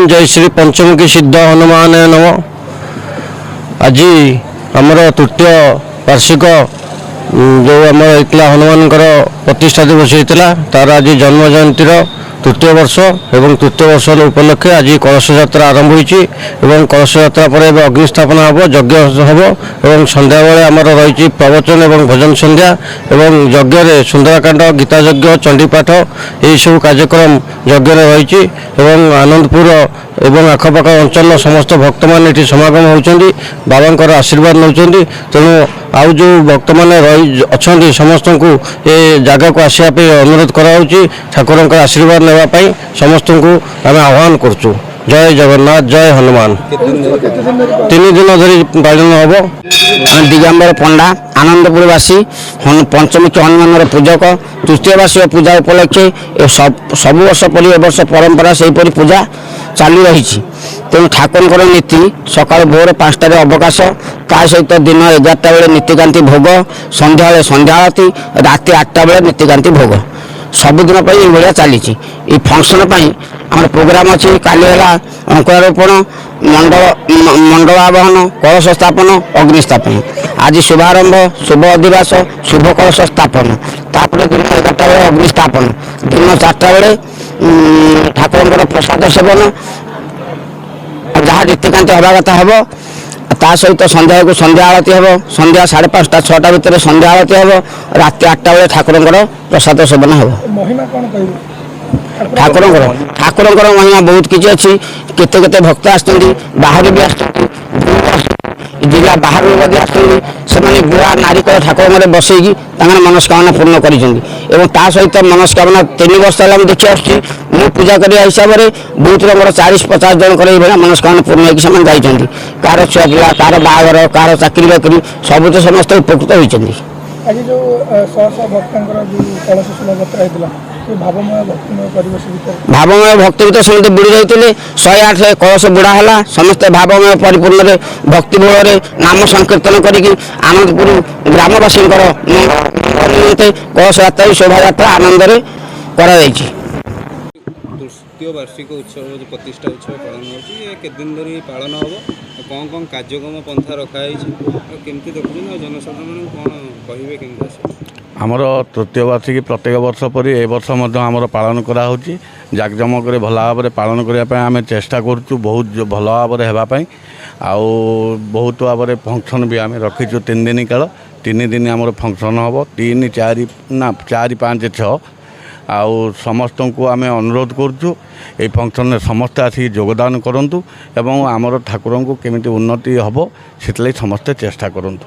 ओम जय श्री पंचमुखी सिद्ध हनुमान नम। आज आमर तृतीय वार्षिक जो आम होता हनुमान प्रतिष्ठा दिवस होता तार आज जन्म जयंती तृतीय वर्ष एवं तृतीय वर्ष उपलक्षे आज कलश यात्रा आरंभ होती। कलश यात्रा पर अग्निस्थापन हम यज्ञ हम और संध्या बेले आमर रही प्रवचन और भजन संध्या और यज्ञ सुंदरकांड गीता यज्ञ चंडीपाठ यही सब कार्यक्रम यज्ञ रही आनंदपुर एवं आखपाख अंचल समस्त भक्त मैंने समागम होती बाबा आशीर्वाद नौ तेणु आउ जो भक्त मैंने रही अच्छा समस्त को ये जगह को आसवाई अनुरोध कराऊँगी ठाकुर आशीर्वाद नापी समस्त को आम आह्वान करुँ। जय जगन्नाथ जय हनुमान। 3 दिन धरी पालन हम दिगंबर पंडा आनंदपुरवासी पंचमुखी हनुमान पूजक तृतीय वार्षिक पूजा उपलक्षे सब वर्ष पर वर्ष परंपरा से पूजा चालू रही। तेणु ठाकुर नीति सकाल भोर 5टार अवकाश ता सहित दिन 11टा बेले नीतिकांति भोग संध्या संध्या आरती राति 8टा बेले नीतिकांति भोग सबुदिन भाया चली। फंक्शन आम प्रोग्राम अच्छी काली अंकुरारोपण मंडलावहन कलश स्थापन अग्निस्थापन आज शुभारंभ शुभ अधिवास शुभ कलश स्थापन तापर दिन 11टा बेले अग्निस्थापन दिन 4टा बेले ठाकुर प्रसाद सेवन जहाँ रीतिकांति हवा कथा हम ता सहित संध्या को संध्या आरती हम संध्या 5:30 6टा भितर संध्या आरती हम राति 8टा बेले ठाकुर प्रसाद सेवन हम। ठाकुर महिमा बहुत किसी अच्छी केते भक्त आसर भी आस जिला बाहर से गुआ नारिकल ठाकुर बसैकी मनस्कामना पूर्ण कर सहित मनस्कामना 3 वर्ष है देखी आसुच्छी मु पूजा करने हिसाब से बहुत लोग 40-50 जन मनस्कामना पूर्ण होकर जाइए कार छुआ पिला कार बाहर कार चाकरी बाकरी सब तो समस्त उपकृत होती। आज जो भक्त भावमय भक्ति भीतर समस्त बुड़ी रही 108 कलश बुड़ा है समस्त भावमय परिपूर्ण भक्ति भाव नाम संकीर्तन करके आनंदपुर ग्रामवासी कलश यात्रा शोभा यात्रा आनंद करा। तृतीय वार्षिक उत्सव जो प्रतिष्ठा उत्सव पालन होती दिन धरी पालन हम कौन कौन कार्यक्रम पंथा रखाई केमती देखुन जनसाधारण कौन कहे केमती आमर तृतीय वार्षिकी प्रत्येक वर्ष पर ए वर्ष आमर पालन कराऊँगी जाकजमक भल भाव में पालन करने आम चेष्टा करुँ बहुत भल भाव में होगापाई आउ बहुत भाव में फंक्शन भी आम रखीचु 3 दिन काल 3 दिन आमर फंक्शन हम 3 4 ना 4 5 6 आउ समस्त को आम अनुरोध करुँ ये फंक्शन में समस्ते आसिक योगदान करूँ एवं आमर ठाकुर को केमी उन्नति हम से समस्ते चेष्टा करूँ।